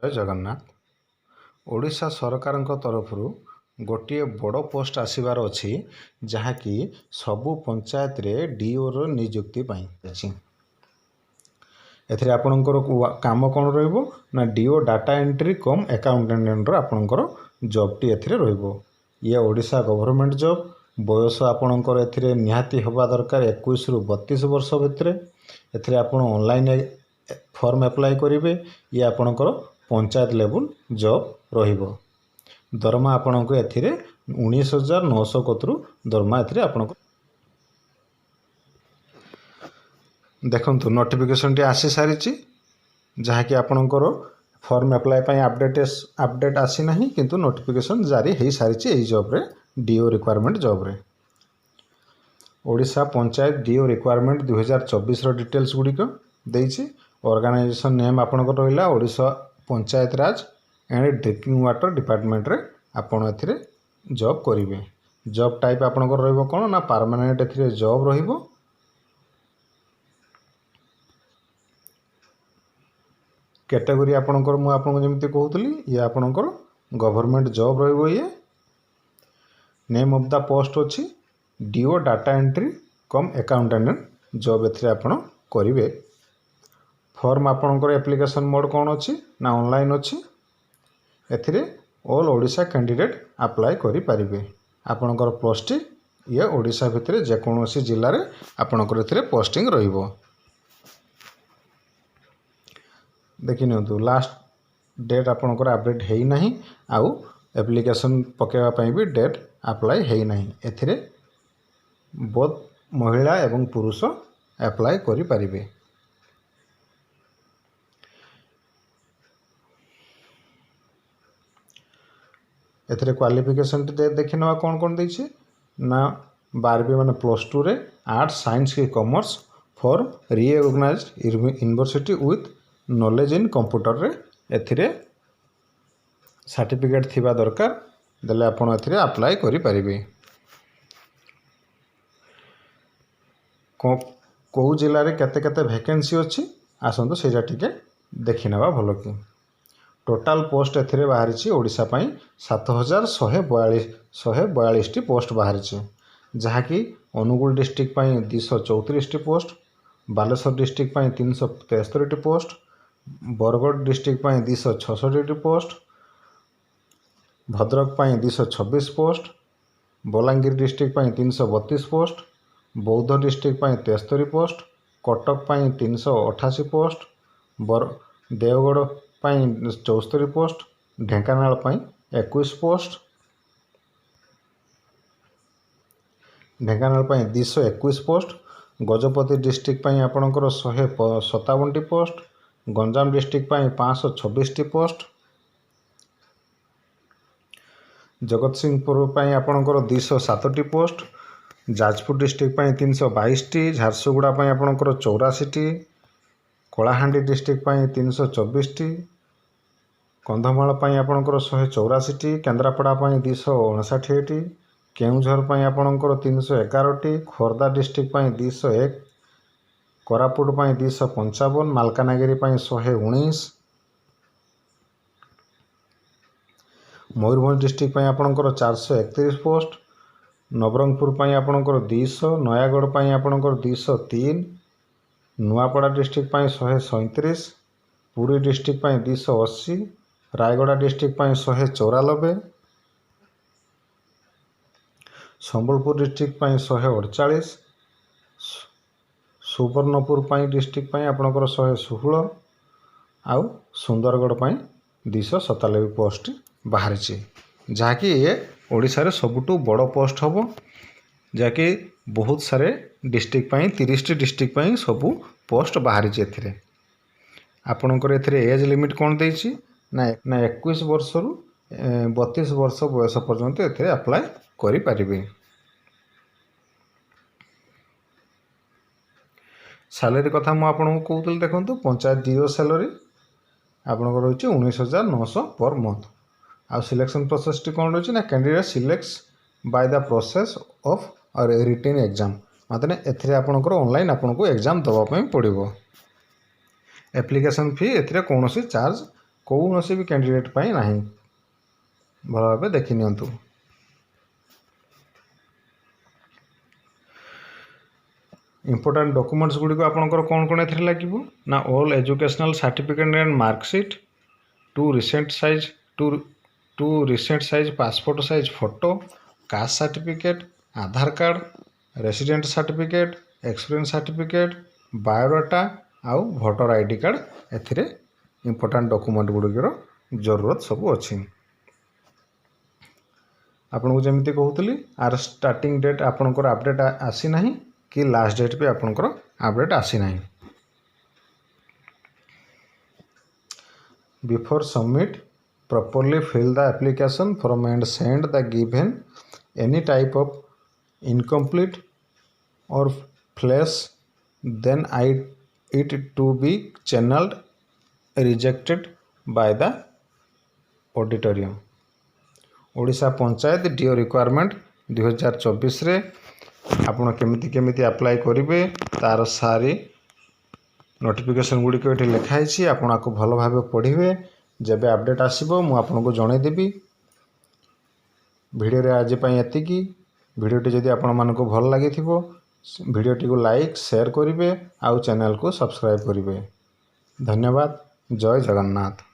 जय जगन्नाथ। ओडिशा सरकार तरफरु गोटे बड़ पोस्ट आसबार अच्छी जहाँकि सबु पंचायत रे डीओ रो नियुक्ति अच्छी। एथिरे आपणकर काम कौन रहिबो ना DO data entry cum accountant आपणकर जॉब टी एथिरे रहिबो। ये ओडिशा गवर्नमेंट जॉब। बयस आपणकर एथिरे निहाती होबा दरकार 21 रु 32 वर्ष भितर। एथिरे आपण ऑनलाइन फॉर्म अप्लाई करेंगे। ये आपणकर पंचायत लेवल जॉब रहिबो। दरमा आपणको एथिरे 19,900 कतरु दरमा एथिरे आपणको देखंतु नोटिफिकेशन टी आसी सारिची जहाँकि आपणकर फॉर्म अप्लाई पई अपडेट आसी नहीं किंतु नोटिफिकेशन जारी हो सारिची एई जॉब रे डीओ रिक्वायरमेंट जॉब रे। ओडिशा पंचायत डीओ रिक्वायरमेंट 2024 रो डिटेल्स गुडिक देइछि। ऑर्गेनाइजेशन नेम आपणकर रहिला Odisha panchayat raj and drinking water department रे आपण एथिरे जॉब करिवे। जॉब टाइप आपणकर रहइबो कोन ना परमानेंट एथिरे जॉब रहिबो। कैटेगरी आपणकर मु आपन जेमति कहउतली ये आपणकर गवर्नमेंट जॉब रहिबो। ये नेम ऑफ द पोस्ट अछि DEO data entry cum accountant job एथिरे आपण करिवे। फॉर्म आपणकर एप्लिकेशन मोड कौन अच्छी ना ऑनलाइन अच्छी। एथिरे ऑल ओडिशा कैंडिडेट अप्लाई करि परिबे। आपणकर पोस्टिंग ये ओडिशा भितरे जेकोसी जिल्ला रे आपणकर एथिरे पोस्टिंग रहिबो। देखि नियंतु लास्ट डेट आपणकर अपडेट हेई नाही आउ एप्लिकेशन पकेवा पई भी डेट अप्लाई हेई नाही। एथिरे बोथ महिला एवं पुरुष अप्लाई करि परिबे। एथिरे क्वालिफिकेशन देखि नवा कौन कौन देछि ना 12वीं माने +2 रे आर्ट्स साइंस की commerce for recognized university with knowledge in computer रे एथिरे सर्टिफिकेट थिबा दरकार देले आपण एथिरे अप्लाई करि परिबे। को जिल्ला रे केते केते वैकेंसी अछि आसंतो सेजा टिके देखि नवा भलो कि। टोटाल पोस्ट एथिरे बाहरिछि ओडिशा पई 7,142 टी पोस्ट बाहरिछि जहाँकि अनुगुल डिस्ट्रिक्ट पई 234 टी पोस्ट, बालेश्वर डिस्ट्रिक्ट पई 373 टी पोस्ट, बरगढ़ डिस्ट्रिक्ट पई 266 टी पोस्ट, भद्रक पई 226 पोस्ट, बलांगीर डिस्ट्रिक्ट पई 332 पोस्ट, बौद्ध डिस्ट्रिक्ट पई 73 पोस्ट, कटक पई 388 पोस्ट, देवगढ़ पई 74 पोस्ट, ढेंकानाल पई 21 पोस्ट, ढेंकानाल पई 221 पोस्ट, गजपति डिस्ट्रिक्ट पई आपणकर 157 टी पोस्ट, गंजाम डिस्ट्रिक्ट पई 526 टी पोस्ट, जगतसिंहपुर पई आपणकर 207 टी पोस्ट, जाजपुर डिस्ट्रिक्ट पई 322 टी, झारसुगुड़ा पई आपणकर 84 टी, कलाहांडी डिस्ट्रिक्ट पई 324 टी, कंधमाल पई आपणकर 184 टी, केन्द्रापड़ा पई 259 टी, केउझर पई आपणकर 311 टी, खोर्धा डिस्ट्रिक्ट पई 201, कोरापुट पई 255, मालकानगिरी पई 119, मयूरभंज डिस्ट्रिक्ट पई आपणकर 431 पोस्ट, नवरंगपुर पई आपणकर 200, नयागढ़ पई आपणकर 203, नुआपड़ा डिस्ट्रिक्ट पई 137, पुरी डिस्ट्रिक्ट पई 280, रायगढ़ डिस्ट्रिक्ट पई 194, संबलपुर डिस्ट्रिक्ट पई 148, सुवर्णपुर पई डिस्ट्रिक्ट पई आपणकर 116 आउ सुंदरगढ़ पई 297 पोस्ट बाहरिछि जहाँकि ये ओडिशा रे सबुटू बड़ पोस्ट हबो जहाँकि बहुत सारे डिस्ट्रिक्ट पई 30 डिस्ट्रिक्ट पई सबू पोस्ट बाहरिछि। एथिरे आपणकर एथिरे एज लिमिट कोन देछि ना 21 वर्ष रु 32 वर्ष बयस पर्यंत एथिरे अप्लाई करि परिबे। सैलरी कथा मु आपनको कहूतली देखंतु पंचायत डीओ सैलरी आपनकर रहिछि 19,900 पर मंथ। आ सिलेक्शन प्रोसेस टी कोन रहिछि ना candidate selects by the process of written exam माने एथिरे आपनकर ऑनलाइन आपनको एग्जाम दबा पई पड़िबो। एप्लिकेशन फी एथिरे कोनोसी चार्ज कौनसी भी कैंडिडेट पाई नहीं भल भाव देखि नियंतु। इंपोर्टेंट डॉक्यूमेंट्स गुड़ी को आपंकर कौन कौन एथरे लगे ना all educational certificate and marksheet, two recent size passport size photo, caste certificate, Aadhaar card, resident certificate, experience certificate, biodata आउ भोटर आईडी कार्ड एथिरे इंपोर्टेंट डॉक्यूमेंट गुड़िकर जरूरत सब अच्छी। आपन को जमी कहूली आर स्टार्टिंग डेट आपंकर अपडेट आसी ना कि लास्ट डेट भी आपंकर अपडेट आसी ना। Before submit properly fill the application form and send the given any type of incomplete or flash, then it to be channeled rejected by the auditorium। Odisha panchayat do requirement 2024 रे आपण केमिति केमिति apply करेंगे तार सारी नोटिफिकेशन गुड़िक ये लिखाई आपण आपको भल भाव पढ़े जब अपडेट आसो मुझे जनईदेवी। भिडियो आज एतिकी। भिडियोटी जदि आपण मानक भल लगी भिडियोटी को लाइक शेयर करेंगे आउ चैनल को सब्सक्राइब करेंगे। धन्यवाद। जय जगन्नाथ।